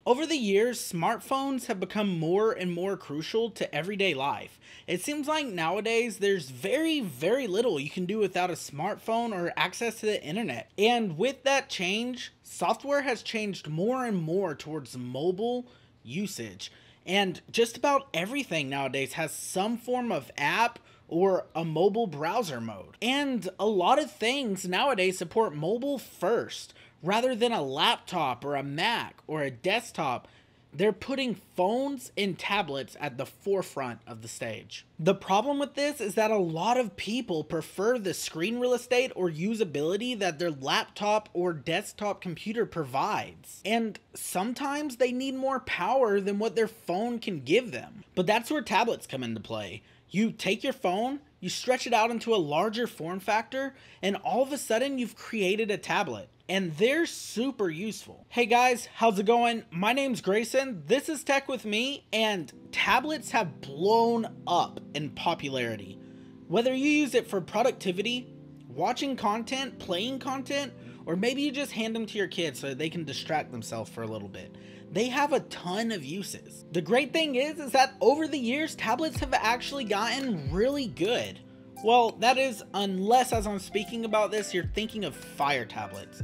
Over the years, smartphones have become more and more crucial to everyday life. It seems like nowadays there's very little you can do without a smartphone or access to the internet. And with that change, software has changed more and more towards mobile usage. And just about everything nowadays has some form of app or a mobile browser mode. And a lot of things nowadays support mobile first. Rather than a laptop or a Mac or a desktop, they're putting phones and tablets at the forefront of the stage. The problem with this is that a lot of people prefer the screen real estate or usability that their laptop or desktop computer provides. And sometimes they need more power than what their phone can give them. But that's where tablets come into play. You take your phone, you stretch it out into a larger form factor, and all of a sudden you've created a tablet. And they're super useful. Hey guys, how's it going? My name's Grason, this is Tech With Me, and tablets have blown up in popularity. Whether you use it for productivity, watching content, playing content, or maybe you just hand them to your kids so that they can distract themselves for a little bit. They have a ton of uses. The great thing is that over the years, tablets have actually gotten really good. Well, that is, unless as I'm speaking about this, you're thinking of Fire tablets.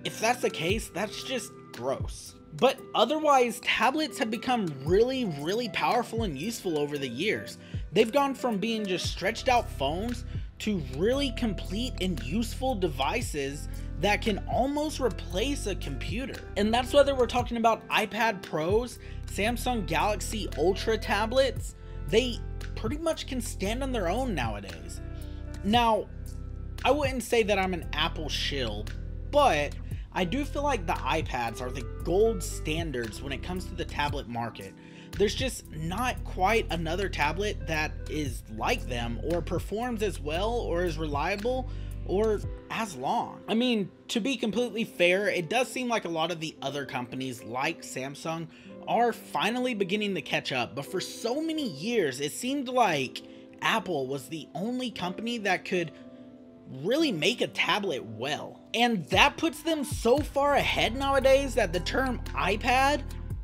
If that's the case, that's just gross. But otherwise, tablets have become really powerful and useful over the years. They've gone from being just stretched out phones to really complete and useful devices that can almost replace a computer. And that's whether we're talking about iPad Pros, Samsung Galaxy Ultra tablets. They pretty much can stand on their own nowadays. Now, I wouldn't say that I'm an Apple shill, but I do feel like the iPads are the gold standards when it comes to the tablet market. There's just not quite another tablet that is like them or performs as well or as reliable or as long. I mean, to be completely fair, it does seem like a lot of the other companies like Samsung are finally beginning to catch up, but for so many years it seemed like Apple was the only company that could really make a tablet well. And that puts them so far ahead nowadays that the term iPad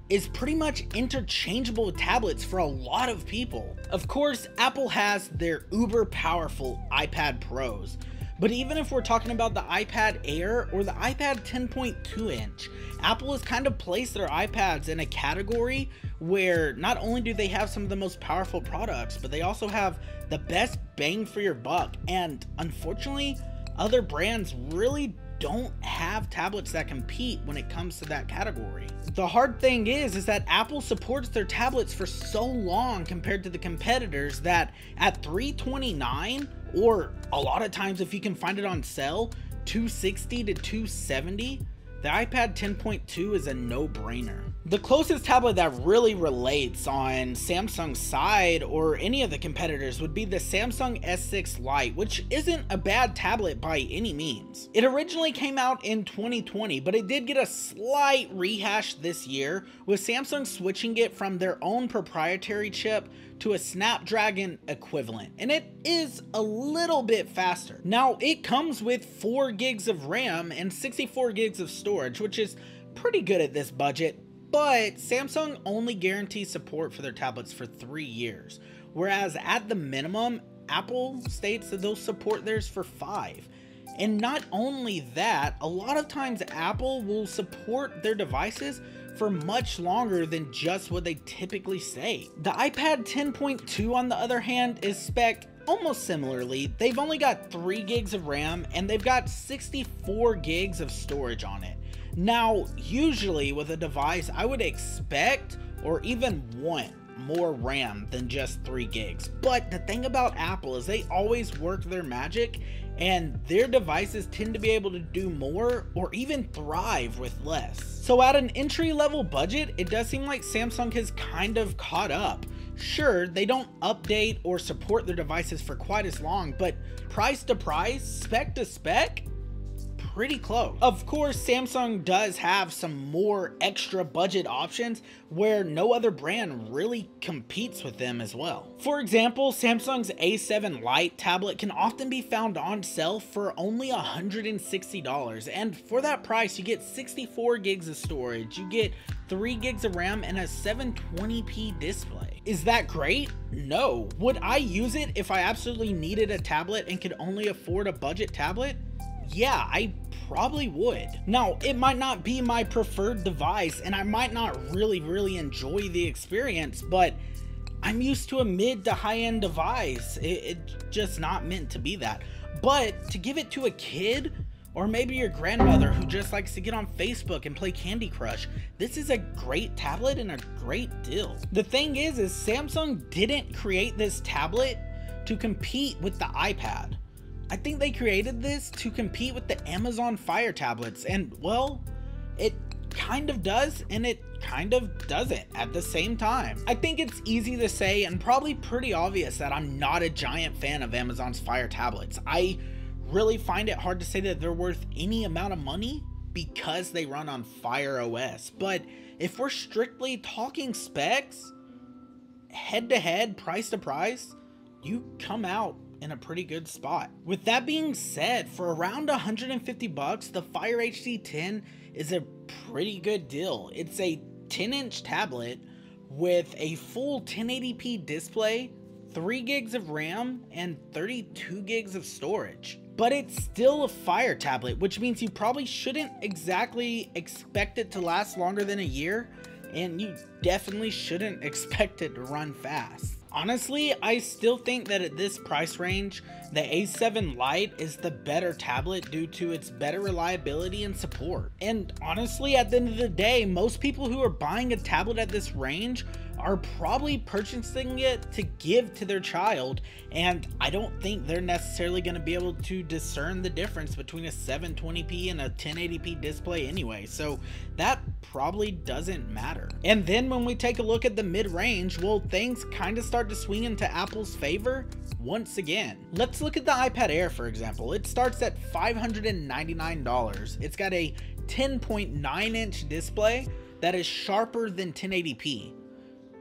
is pretty much interchangeable with tablets for a lot of people. Of course, Apple has their uber powerful iPad Pros, but even if we're talking about the iPad Air or the iPad 10.2 inch, Apple has kind of placed their iPads in a category where not only do they have some of the most powerful products, but they also have the best bang for your buck. And unfortunately, other brands really don't have tablets that compete when it comes to that category. The hard thing is that Apple supports their tablets for so long compared to the competitors that at $329, or a lot of times if you can find it on sale, $260 to $270, the iPad 10.2 is a no-brainer. The closest tablet that really relates on Samsung's side or any of the competitors would be the Samsung S6 Lite, which isn't a bad tablet by any means. It originally came out in 2020, but it did get a slight rehash this year, with Samsung switching it from their own proprietary chip to a Snapdragon equivalent, and it is a little bit faster. Now, it comes with 4 gigs of RAM and 64 gigs of storage, which is pretty good at this budget, but Samsung only guarantees support for their tablets for 3 years, whereas at the minimum, Apple states that they'll support theirs for 5. And not only that, a lot of times Apple will support their devices for much longer than just what they typically say. The iPad 10.2 on the other hand is spec'd almost similarly. They've only got 3 gigs of RAM and they've got 64 gigs of storage on it. Now, usually with a device, I would expect or even want more RAM than just 3 gigs. But the thing about Apple is they always work their magic, and their devices tend to be able to do more or even thrive with less. So at an entry-level budget, it does seem like Samsung has kind of caught up. Sure, they don't update or support their devices for quite as long, but price to price, spec to spec, pretty close. Of course, Samsung does have some more extra budget options where no other brand really competes with them as well. For example, Samsung's A7 Lite tablet can often be found on sale for only $160, and for that price you get 64 gigs of storage, you get 3 gigs of RAM, and a 720p display. Is that great? No. Would I use it if I absolutely needed a tablet and could only afford a budget tablet? Yeah, I probably would. Now, it might not be my preferred device, and I might not really enjoy the experience, but I'm used to a mid to high-end device. It's just not meant to be that. But to give it to a kid, or maybe your grandmother who just likes to get on Facebook and play Candy Crush, this is a great tablet and a great deal. The thing is Samsung didn't create this tablet to compete with the iPad. I think they created this to compete with the Amazon Fire tablets, and well, it kind of does and it kind of doesn't at the same time. I think it's easy to say and probably pretty obvious that I'm not a giant fan of Amazon's Fire tablets. I really find it hard to say that they're worth any amount of money because they run on Fire OS. But if we're strictly talking specs, head to head, price to price, you come out in a pretty good spot. With that being said, for around 150 bucks, the Fire HD 10 is a pretty good deal. It's a 10-inch tablet with a full 1080p display, 3 gigs of RAM, and 32 gigs of storage. But it's still a Fire tablet, which means you probably shouldn't exactly expect it to last longer than a year, and you definitely shouldn't expect it to run fast. Honestly, I still think that at this price range, the A7 Lite is the better tablet due to its better reliability and support. And honestly, at the end of the day, most people who are buying a tablet at this range are probably purchasing it to give to their child, and I don't think they're necessarily going to be able to discern the difference between a 720p and a 1080p display anyway, so that probably doesn't matter. And then when we take a look at the mid-range, well, things kind of start to swing into Apple's favor once again. Let's look at the iPad Air, for example. It starts at $599. It's got a 10.9-inch display that is sharper than 1080p.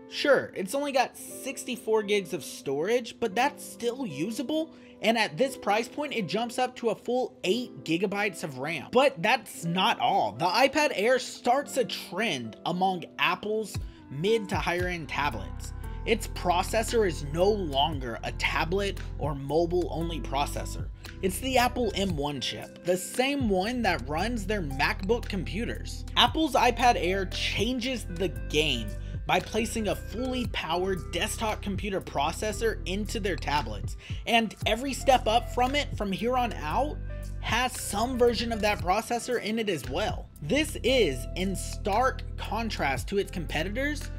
Sure, it's only got 64 gigs of storage, but that's still usable, and at this price point, it jumps up to a full 8 gigabytes of RAM. But that's not all. The iPad Air starts a trend among Apple's mid to higher end tablets. Its processor is no longer a tablet or mobile only processor. It's the Apple M1 chip, the same one that runs their MacBook computers. Apple's iPad Air changes the game by placing a fully powered desktop computer processor into their tablets, and every step up from it from here on out has some version of that processor in it as well. This is in stark contrast to its competitors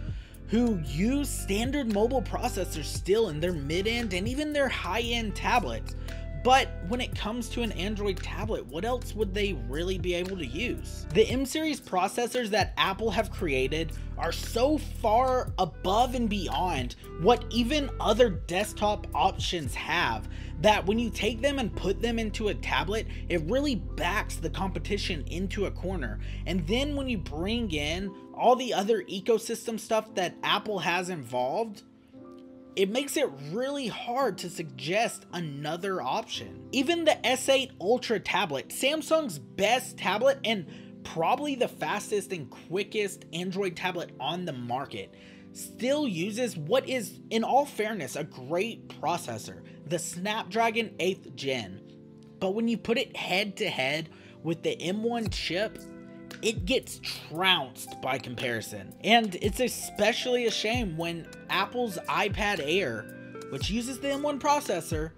who use standard mobile processors still in their mid-end and even their high-end tablets. But when it comes to an Android tablet, what else would they really be able to use? The M-series processors that Apple have created are so far above and beyond what even other desktop options have that when you take them and put them into a tablet, it really backs the competition into a corner. And then when you bring in all the other ecosystem stuff that Apple has involved, it makes it really hard to suggest another option. Even the S8 Ultra tablet, Samsung's best tablet and probably the fastest and quickest Android tablet on the market, still uses what is, in all fairness, a great processor, the Snapdragon 8th Gen. But when you put it head to head with the M1 chip, it gets trounced by comparison. And it's especially a shame when Apple's iPad Air, which uses the M1 processor,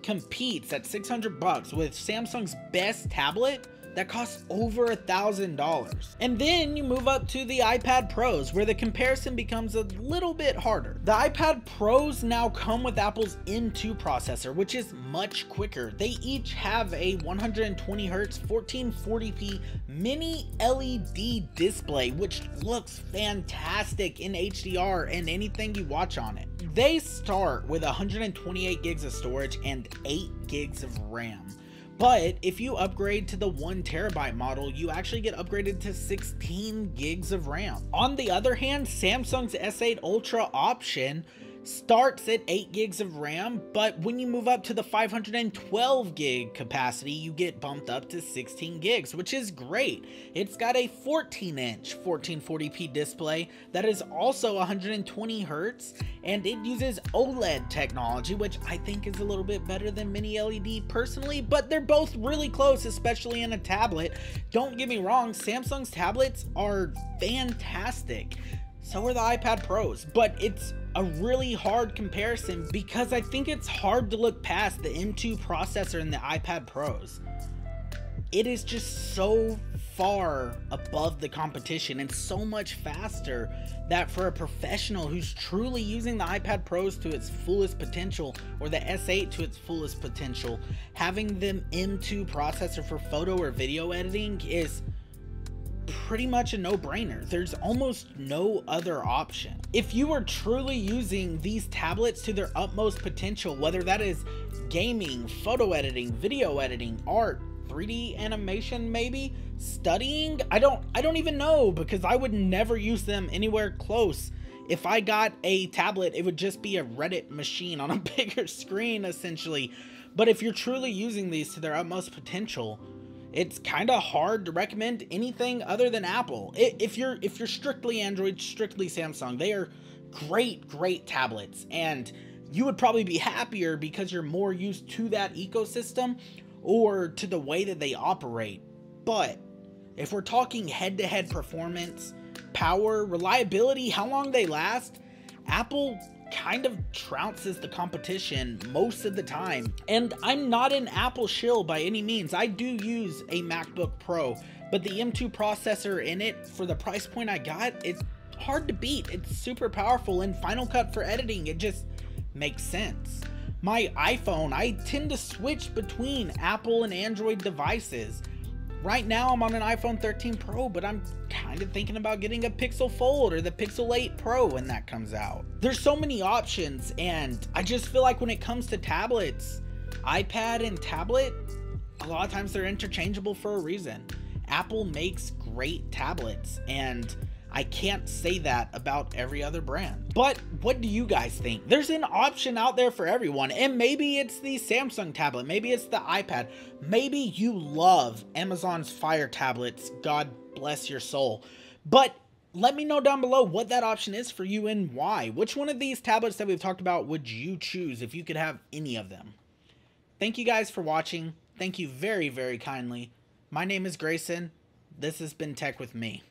competes at 600 bucks with Samsung's best tablet that costs over $1,000. And then you move up to the iPad Pros, where the comparison becomes a little bit harder. The iPad Pros now come with Apple's M2 processor, which is much quicker. They each have a 120Hz 1440p mini LED display, which looks fantastic in HDR and anything you watch on it. They start with 128 gigs of storage and 8 gigs of RAM. But if you upgrade to the 1TB model, you actually get upgraded to 16 gigs of RAM. On the other hand, Samsung's S8 Ultra option starts at 8 gigs of RAM, but when you move up to the 512 gig capacity, you get bumped up to 16 gigs, which is great. It's got a 14-inch 1440p display that is also 120 Hz, and it uses OLED technology, which I think is a little bit better than mini LED personally, but they're both really close, especially in a tablet. Don't get me wrong, Samsung's tablets are fantastic. So are the iPad Pros, but it's a really hard comparison because I think it's hard to look past the M2 processor in the iPad Pros. It is just so far above the competition and so much faster that for a professional who's truly using the iPad Pros to its fullest potential, or the S8 to its fullest potential, having the M2 processor for photo or video editing is pretty much a no-brainer. There's almost no other option. If you are truly using these tablets to their utmost potential, whether that is gaming, photo editing, video editing, art, 3D animation, maybe studying, I don't even know, because I would never use them anywhere close. If I got a tablet, it would just be a Reddit machine on a bigger screen essentially. But if you're truly using these to their utmost potential, it's kind of hard to recommend anything other than Apple. If you're strictly Android, strictly Samsung, they are great tablets, and you would probably be happier because you're more used to that ecosystem or to the way that they operate. But if we're talking head-to-head performance, power, reliability, how long they last, Apple kind of trounces the competition most of the time. And I'm not an Apple shill by any means. I do use a MacBook Pro, but the M2 processor in it, for the price point I got, it's hard to beat. It's super powerful, and Final Cut for editing, it just makes sense. My iPhone, I tend to switch between Apple and Android devices. Right now I'm on an iPhone 13 Pro, but I'm kind of thinking about getting a Pixel Fold or the Pixel 8 Pro when that comes out. There's so many options, and I just feel like when it comes to tablets, iPad and tablet, a lot of times they're interchangeable for a reason. Apple makes great tablets, and I can't say that about every other brand. But what do you guys think? There's an option out there for everyone, and maybe it's the Samsung tablet, maybe it's the iPad, maybe you love Amazon's Fire tablets, God bless your soul. But let me know down below what that option is for you and why. Which one of these tablets that we've talked about would you choose if you could have any of them? Thank you guys for watching. Thank you very kindly. My name is Grayson. This has been Tech with Me.